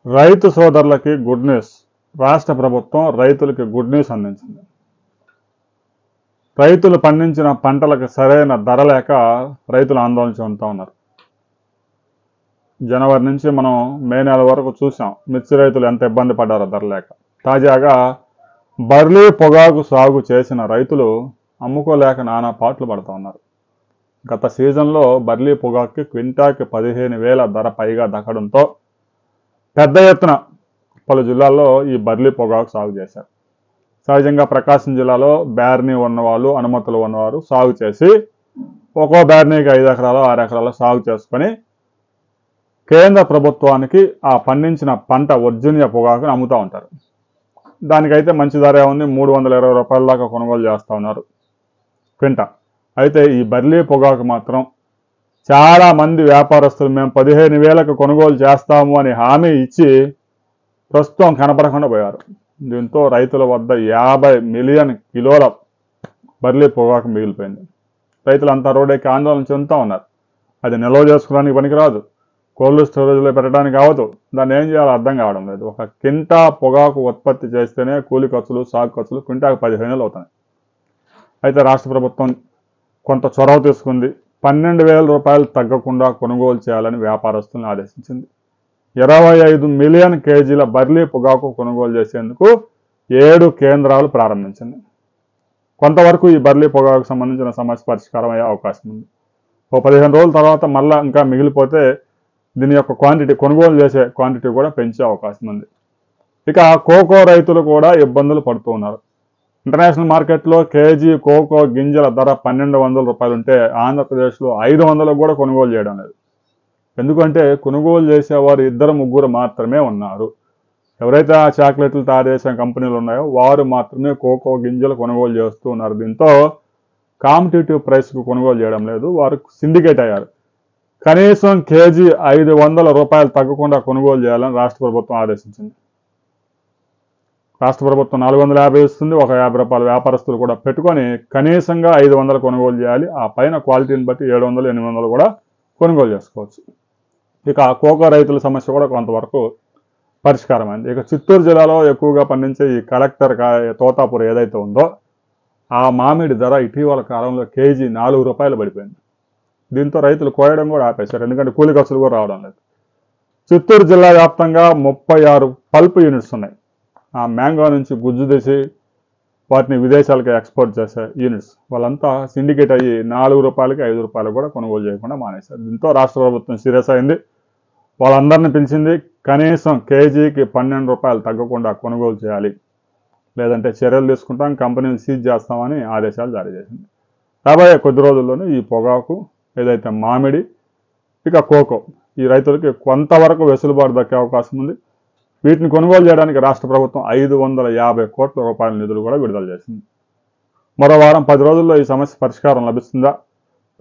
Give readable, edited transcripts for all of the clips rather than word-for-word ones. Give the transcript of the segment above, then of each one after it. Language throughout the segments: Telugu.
రైతు సోదరులకి గుడ్ న్యూస్. రాష్ట్ర ప్రభుత్వం రైతులకి గుడ్ న్యూస్ అందించింది. రైతులు పండించిన పంటలకు సరైన ధర లేక రైతులు ఆందోళన చెందుతూ ఉన్నారు. జనవరి నుంచి మనం మే నెల వరకు చూసాం మిర్చి రైతులు ఎంత ఇబ్బంది పడ్డారో ధర లేక. తాజాగా బర్లీ పొగాకు సాగు చేసిన రైతులు అమ్ముకోలేక నానా పాట్లు పడుతూ ఉన్నారు. గత సీజన్లో బర్లీ పొగాకుకి క్వింటాకి 15,000 ధర పైగా దక్కడంతో పెద్ద ఎత్తున పలు జిల్లాల్లో ఈ బర్లీ పొగాకు సాగు చేశారు. సహజంగా ప్రకాశం జిల్లాలో బ్యార్నీ ఉన్నవాళ్ళు, అనుమతులు ఉన్నవారు సాగు చేసి ఒక్కో బ్యార్నీకి 5 ఎకరాలు 6 ఎకరాలు సాగు చేసుకొని కేంద్ర ప్రభుత్వానికి ఆ పండించిన పంట వర్జీనియా పొగాకుని అమ్ముతూ ఉంటారు. దానికైతే మంచి ధర ఉంది, 320 రూపాయల దాకా కొనుగోలు చేస్తూ ఉన్నారు క్వింటా. అయితే ఈ బర్లీ పొగాకు మాత్రం చాలా మంది వ్యాపారస్తులు మేము 15,000కు కొనుగోలు చేస్తాము అని హామీ ఇచ్చి ప్రస్తుతం కనపడకుండా పోయారు. దీంతో రైతుల వద్ద 50 మిలియన్ కిలోల బర్లీ పొగాకు మిగిలిపోయింది. రైతులంతా రోడ్డెక్కి ఆందోళన చెందుతూ ఉన్నారు. అది నిల్వ చేసుకోవడానికి పనికిరాదు, కోల్డ్ స్టోరేజ్లో పెట్టడానికి అవ్వదు. దాన్ని ఏం చేయాలో అర్థం కావడం లేదు. ఒక క్వింటా పొగాకు ఉత్పత్తి చేస్తేనే కూలి ఖర్చులు, సాగు ఖర్చులు క్వింటాకు 15,000 అవుతాయి. అయితే రాష్ట్ర ప్రభుత్వం కొంత చొరవ తీసుకుంది. 12,000 రూపాయలు తగ్గకుండా కొనుగోలు చేయాలని వ్యాపారస్తులను ఆదేశించింది. 25 మిలియన్ కేజీల బర్లీ పొగాకు కొనుగోలు చేసేందుకు 7 కేంద్రాలు ప్రారంభించింది. కొంతవరకు ఈ బర్లీ పొగాకు సంబంధించిన సమస్య పరిష్కారం అయ్యే అవకాశం ఉంది. ఓ 15 రోజుల తర్వాత మళ్ళీ ఇంకా మిగిలిపోతే దీని యొక్క క్వాంటిటీ, కొనుగోలు చేసే క్వాంటిటీ కూడా పెంచే అవకాశం ఉంది. ఇక కోకో రైతులు కూడా ఇబ్బందులు పడుతూ ఉన్నారు. ఇంటర్నేషనల్ మార్కెట్లో కేజీ కోకో గింజల ధర 1,200 రూపాయలు ఉంటే ఆంధ్రప్రదేశ్లో 500 కూడా కొనుగోలు చేయడం లేదు. ఎందుకంటే కొనుగోలు చేసేవారు 2-3 మాత్రమే ఉన్నారు. ఎవరైతే ఆ చాక్లెట్లు తయారు చేసే కంపెనీలు ఉన్నాయో వారు మాత్రమే కోకో గింజలు కొనుగోలు చేస్తూ ఉన్నారు. దీంతో కాంపిటేటివ్ ప్రైస్కు కొనుగోలు చేయడం లేదు, వారు సిండికేట్ అయ్యారు. కనీసం కేజీ 500 రూపాయలు తగ్గకుండా కొనుగోలు చేయాలని రాష్ట్ర ప్రభుత్వం ఆదేశించింది. రాష్ట్ర ప్రభుత్వం 450 ఇస్తుంది. ఒక 50 రూపాయల వ్యాపారస్తులు కూడా పెట్టుకొని కనీసంగా 500 కొనుగోలు చేయాలి. ఆ పైన క్వాలిటీని బట్టి 700, 800 కూడా కొనుగోలు చేసుకోవచ్చు. ఇక కోకో రైతుల సమస్య కూడా కొంతవరకు పరిష్కారమైంది. ఇక చిత్తూరు జిల్లాలో ఎక్కువగా పండించే ఈ కలెక్టర్ తోతాపూర్ ఏదైతే ఉందో ఆ మామిడి ధర ఇటీవల కాలంలో కేజీ 4 రూపాయలు పడిపోయింది. దీంతో రైతులు కోయడం కూడా ఆపేశారు, ఎందుకంటే కూలి ఖర్చులు కూడా రావడం లేదు. చిత్తూరు జిల్లా వ్యాప్తంగా 36 పల్ప్ యూనిట్స్ ఉన్నాయి. ఆ మ్యాంగో నుంచి గుజ్జు తీసి వాటిని విదేశాలకు ఎక్స్పోర్ట్ చేసే యూనిట్స్ వాళ్ళంతా సిండికేట్ అయ్యి 4 రూపాయలకి 5 రూపాయలు కూడా కొనుగోలు చేయకుండా మానేశారు. దీంతో రాష్ట్ర ప్రభుత్వం సీరియస్ అయింది. వాళ్ళందరినీ పిలిచింది. కనీసం కేజీకి 12 రూపాయలు తగ్గకుండా కొనుగోలు చేయాలి, లేదంటే చర్యలు తీసుకుంటాం, కంపెనీలు సీజ్ చేస్తామని ఆదేశాలు జారీ చేసింది. రాబోయే కొద్ది రోజుల్లోనే ఈ పొగాకు ఏదైతే మామిడి ఇక కోకో ఈ రైతులకి కొంతవరకు వెసులుబాటు దక్కే అవకాశం ఉంది. వీటిని కొనుగోలు చేయడానికి రాష్ట్ర ప్రభుత్వం 550 కోట్ల రూపాయల నిధులు కూడా విడుదల చేసింది. మరో వారం 10 రోజుల్లో ఈ సమస్య పరిష్కారం లభిస్తుందా,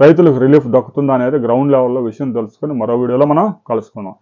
రైతులకు రిలీఫ్ దక్కుతుందా అనేది గ్రౌండ్ లెవెల్లో విషయం తెలుసుకొని మరో వీడియోలో మనం కలుసుకుందాం.